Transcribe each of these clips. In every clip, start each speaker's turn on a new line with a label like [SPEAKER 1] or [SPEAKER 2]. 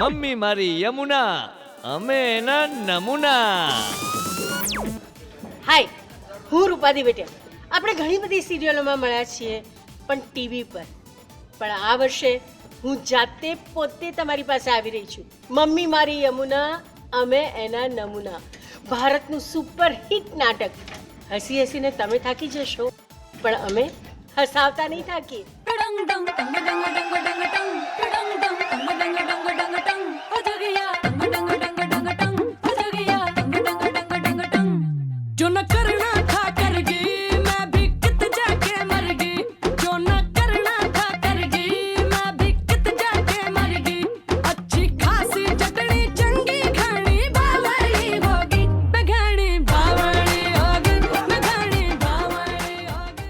[SPEAKER 1] Mummy મારી યમુના, અમે એના નમૂના.
[SPEAKER 2] હાય, હું રૂપાદી બેટા. આપણે ઘણી બધી સિરિયલોમાં મળ્યા છીએ, પણ ટીવી પર. પણ આ વર્ષે હું જાતે પોતે તમારી પાસે આવી રહી છું. મમ્મી મારી યમુના, અમે એના નમૂના. ભારતનું સુપર હિટ નાટક. હસી હસીને તમે થાકી જશો, પણ અમે હસાવતા નહીં થાકીએ.
[SPEAKER 3] जो न करना था कर गई मैं भी कित जाके मर गई जो न करना था कर गई मैं भी कित जाके मर गई अच्छी खासी चटनी चंगी घनी बावड़ी होगी बघड़ी बावड़ी होगी बघड़ी बावड़ी होगी.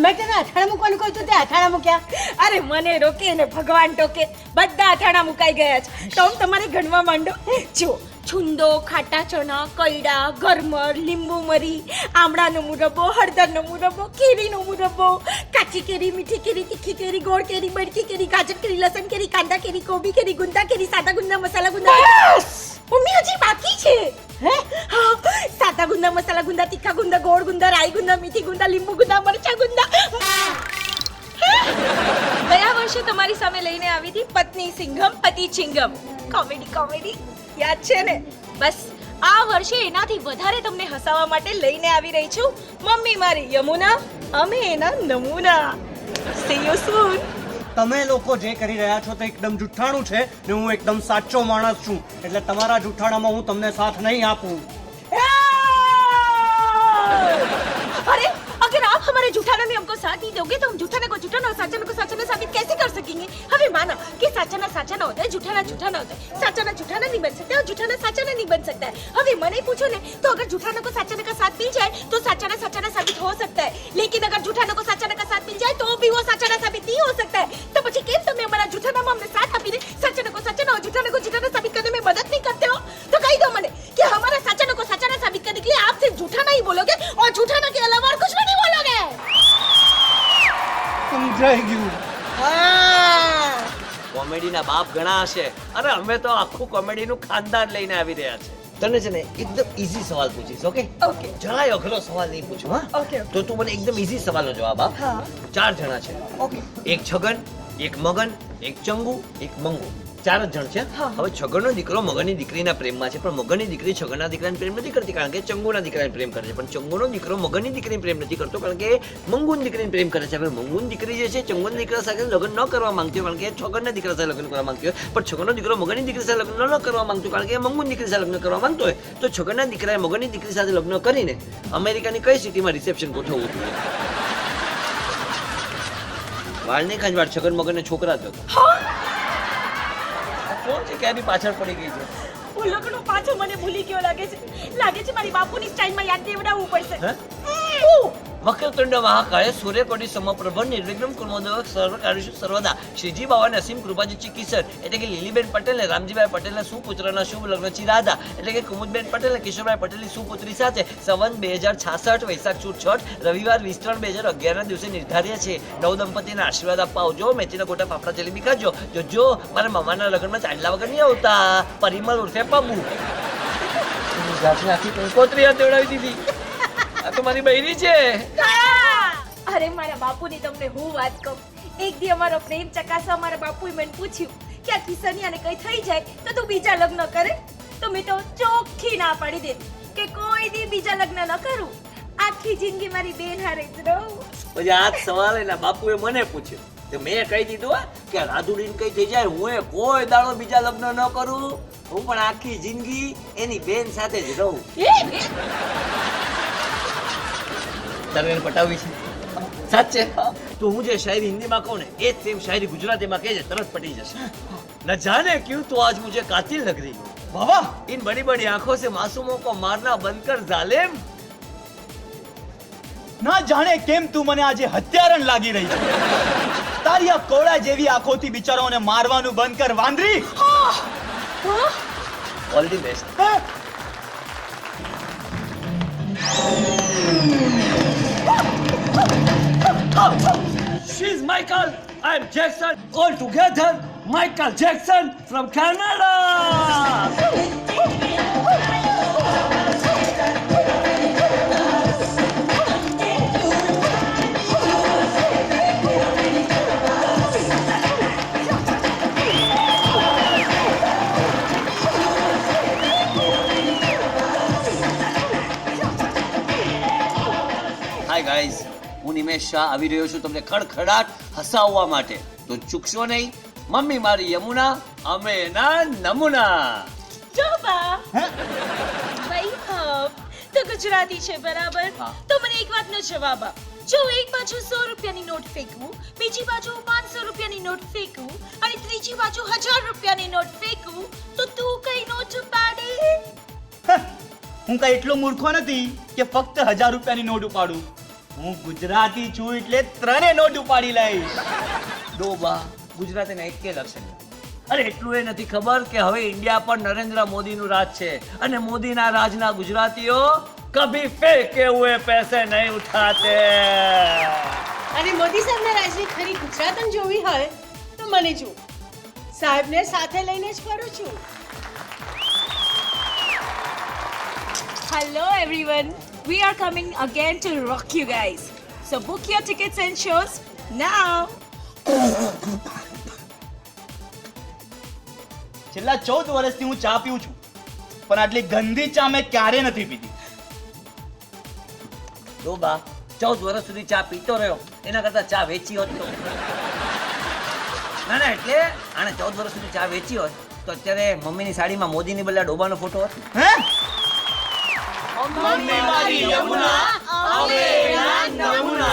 [SPEAKER 2] મેં તને અથાણા મૂકવાનું કહ્યું હતું, તે અથાણા મૂક્યા?
[SPEAKER 4] અરે મને રોકે ને ભગવાન ટોકે, બધા અથાણા મુકાઈ ગયા છે. તો હું તમારે ગણવા માંડો. જો છુંદો, ખાટા ચણા, કૈડા, ગરમર, લીંબુ મરી, આમળાનો મુરબ્બો, હળદરનો મુરબ્બો, કેરીનો મુરબ્બો, કાચી કેરી, મીઠી કેરી, તીખી કેરી, ગોળ કેરી, બરકી કેરી, ગાજર કેરી, લસણ કેરી, કાંદા કેરી, કોબી કેરી, ગુંદા કેરી, સાદા ગુંદા, મસાલા ગુંદા. મમ્મી હજી બાકી છે. હે? હા, સાદા ગુંદા, મસાલા ગુંદા, તીખા ગુંદા, ગોળ ગુંદા, રાઈ ગુંદા, મીઠી ગુંદા, લીંબુ ગુંદા, મરચા ગુંદા. ગયા વર્ષે તમારી સામે લઈને આવી હતી પત્ની સિંઘમ પતિ ચિંગમ. કોમેડી કોમેડી યાદ છે ને? બસ આ વર્ષે એનાથી વધારે તમને હસાવવા માટે લઈને આવી રહી છું મમ્મી મારી યમુના, અમે એના નમૂના. See you soon.
[SPEAKER 5] તમે લોકો જે કરી રહ્યા છો તે એકદમ જુઠ્ઠાણું છે ને હું એકદમ સાચો માણસ છું, એટલે તમારા જુઠ્ઠાણામાં હું તમને સાથ નહીં આપું.
[SPEAKER 4] अरे अगर आप हमारे झूठाना में हमको साथ नहीं दोगे तो हम झूठाना को झूठाना और साचाना को साचाना साबित कैसे कर सकेंगे? हमें माना कि साचाना साचाना होता है, झूठाना झूठाना होता है. साचाना झूठाना नहीं बन सकता और झूठाना साचाना नहीं बन सकता है. હવે મને પૂછો ને તો अगर झूठाना को साचाना का साथ मिल जाए तो साचाना साचाना साबित हो सकता है, लेकिन अगर झूठाना को साचाना का साथ मिल जाए तो भी वो साचाना साबित नहीं हो सकता है. तो પછી કેમ તમે અમારા झूठानाમાં અમને સાથ આપીને સાચાના को साचाना और झूठाना को झूठाना साबित करने में मदद नहीं करते हो? तो कही दो મને कि हमारा साचाना को साचाना साबित करने के लिए आप सिर्फ झूठाना ही बोलोगे और झूठाना के अलावा और कुछ भी नहीं बोलोगे.
[SPEAKER 5] સમજાઈ ગયું.
[SPEAKER 1] કોમેડીના બાપ ઘણા હશે. અરે અમે તો આખું કોમેડીનું ખાનદાન લઈને આવી રહ્યા છે. તને છે ને એકદમ ઈઝી સવાલ પૂછીશ, ઓકે?
[SPEAKER 4] ઓકે.
[SPEAKER 1] જરાય અઘરો સવાલ નહીં પૂછું, હા?
[SPEAKER 4] ઓકે.
[SPEAKER 1] તો તું મને એકદમ ઈઝી સવાલનો જવાબ આપ.
[SPEAKER 4] હા.
[SPEAKER 1] 4 જણા છે,
[SPEAKER 4] ઓકે.
[SPEAKER 1] એક છગન, એક મગન, એક ચંગુ, એક મંગુ. 4 જ જણ છે.
[SPEAKER 4] હા.
[SPEAKER 1] હવે છગનનો દીકરો મગનની દીકરીના પ્રેમમાં છે, પણ મગનની દીકરી છગનના દીકરાને પ્રેમ નથી કરતી, કારણ કે ચંગુના દીકરાને પ્રેમ કરે છે. પણ ચંગુનો દીકરો મગનની દીકરીને પ્રેમ નથી કરતો, કારણ કે મંગુની દીકરીને પ્રેમ કરે છે. હવે મંગુની દીકરી જે છે ચંગુના દીકરા સાથે લગ્ન ન કરવા માંગતી હોય, કારણ કે છગનના દીકરા સાથે લગ્ન કરવા માંગતી હોય. પણ છગનનો દીકરો મગનની દીકરી સાથે લગ્ન ન કરવા માંગતો, કારણ કે મંગુની દીકરી સાથે લગ્ન કરવા માંગતો હોય. તો છગનના દીકરાએ મગનની દીકરી સાથે લગ્ન કરીને અમેરિકાની કઈ સિટીમાં રિસેપ્શન ગોઠવવું જોઈએ? વાળ નહીં ખાંજવાળ, છગન મગનને છોકરા જ હતો. કોણ છે ક્યાંની પાછળ પડી ગઈ છે?
[SPEAKER 4] ઉલકડો પાછો મને ભૂલી ગયો લાગે છે. લાગે છે મારી બાપુની સ્ટાઇલમાં યાદ દેવડાવવું પડશે.
[SPEAKER 1] વક્રતુંડ મહાકાય સૂર્યકોટી સમપ્રભ નિર્વિઘ્નમ કુર્મોદક સર્વકાર્યેષુ સર્વદા. શ્રીજી બાવાની અસીમ કૃપાજી ચિકિત્સર એટલે કે લીલીબેન પટેલ ને રામજીભાઈ પટેલના સુપુત્રના શુભ લગ્ન ચિરાદા, એટલે કે કુમુદબેન પટેલ ને કિશોરભાઈ પટેલની સુપુત્રી સાથે સંવત 2066 વૈશાખ સુદ 6 રવિવાર 20/3/2011 ના દિવસે નિર્ધાર્ય છે. નવ દંપતીના આશીર્વાદ આપવા આવજો. મેથીના ગોટા ફાફડા જલેબી ખાજો. જો મારા મામાના લગ્નમાં ચાંદલા વગર નહીં આવતા. પરિમલ ઉર્ફે પબુ આખી કંકોત્રી હાથ દેવડાવી દીધી. આ તો મારી બૈરી છે.
[SPEAKER 4] અરે મારા બાપુની તમને હું વાત કહું. એક દી અમારો પ્રેમ ચકાસવા મારા બાપુએ મને પૂછ્યું કે આ કિસનિયાને કઈ થઈ જાય તો તું બીજા લગ્ન કરે? તો મેં તો ચોખ્ખી ના પાડી દીધી કે કોઈ દી બીજા લગ્ન ન કરું. આખી જિંદગી મારી બેન હારે જ રહું.
[SPEAKER 1] પછી આ સવાલ એના બાપુએ મને પૂછ્યો તો મેં કહી દીધું કે રાધુડીને કઈ થઈ જાય હું કોઈ દાડો બીજા લગ્ન ન કરું, હું પણ આખી જિંદગી એની બેન સાથે જ રહું. તારે એને પટાવવી છે? સાચે? તો હું જે શાયરી હિન્દીમાં કહું ને એ જ સેમ શાયરી ગુજરાતીમાં કહેજે, તરત પટી જશે. ન જાને ક્યું તો આજ મુझे कातिल लग रही हो बाबा, इन बड़ी बड़ी आंखों से मासूमों को मारना बंद कर जालिम.
[SPEAKER 6] ના જાણે કેમ તું મને આજે હત્યારણ લાગી રહી છે. તારી આ કોળા જેવી આંખોથી બિચારાઓને મારવાનું બંધ કર વાંદરી.
[SPEAKER 1] All the best. She's Michael, I'm Jackson. All together Michael Jackson from Canada. Hi guys, હું નિમેશ શાહ આવી રહ્યો છું તમને ખડખડાટ હસાવવા માટે. તો ચૂકશો નહીં. મમ્મી મારી યમુના, અમે એના નમૂના.
[SPEAKER 4] ડોબા ભાઈ તો ગુજરાતી છે બરાબર?
[SPEAKER 1] હા.
[SPEAKER 4] તો મને એક વાતનો જવાબ આપ. જો એક બાજુ 100 રૂપિયાની નોટ ફેંકવું, બીજી બાજુ 500 રૂપિયાની નોટ ફેંકવું અને ત્રીજી બાજુ 1000 રૂપિયાની નોટ ફેંકવું, તો તું કઈ નોટ ઉપાડે?
[SPEAKER 6] હું કઈ એટલો મૂર્ખો નથી કે ફક્ત 1000 રૂપિયાની નોટ ઉપાડું. હું ગુજરાતી છું એટલે 3 નોટ ઉપાડી લઈશ.
[SPEAKER 1] ડોબા ગુજરાતીના એકે લક્ષણ. અરે એટલું એ નથી ખબર કે હવે ઇન્ડિયા પર નરેન્દ્ર મોદીનું રાજ છે અને મોદીના રાજના ગુજરાતીઓ કભી ફેંકે હુએ પૈસે નહીં ઉઠાતે.
[SPEAKER 2] અને મોદી સાહેબના રાજની ખરી ગુજરાતન જોવી હોય તો મને જુઓ. સાહેબને સાથે લઈને જ ફરું છું.
[SPEAKER 4] Hello everyone, we are coming again to rock you guys. So book your tickets and shows now.
[SPEAKER 6] છેલ્લા 14 વર્ષથી હું ચા પીઉં છું, પણ આટલી ગંદી ચા મેં ક્યારે નથી પીધી.
[SPEAKER 1] ડોબા 14 વર્ષ સુધી ચા પીતો રહ્યો, એના કરતા ચા વેચી હોત તો. ના એટલે આને 14 વર્ષ સુધી ચા વેચી હોત તો અત્યારે મમ્મીની સાડીમાં મોદીની બદલે ડોબાનો ફોટો હતો.
[SPEAKER 6] હે?
[SPEAKER 1] મમ્મી મારી યમુના, અમે એના નમૂના.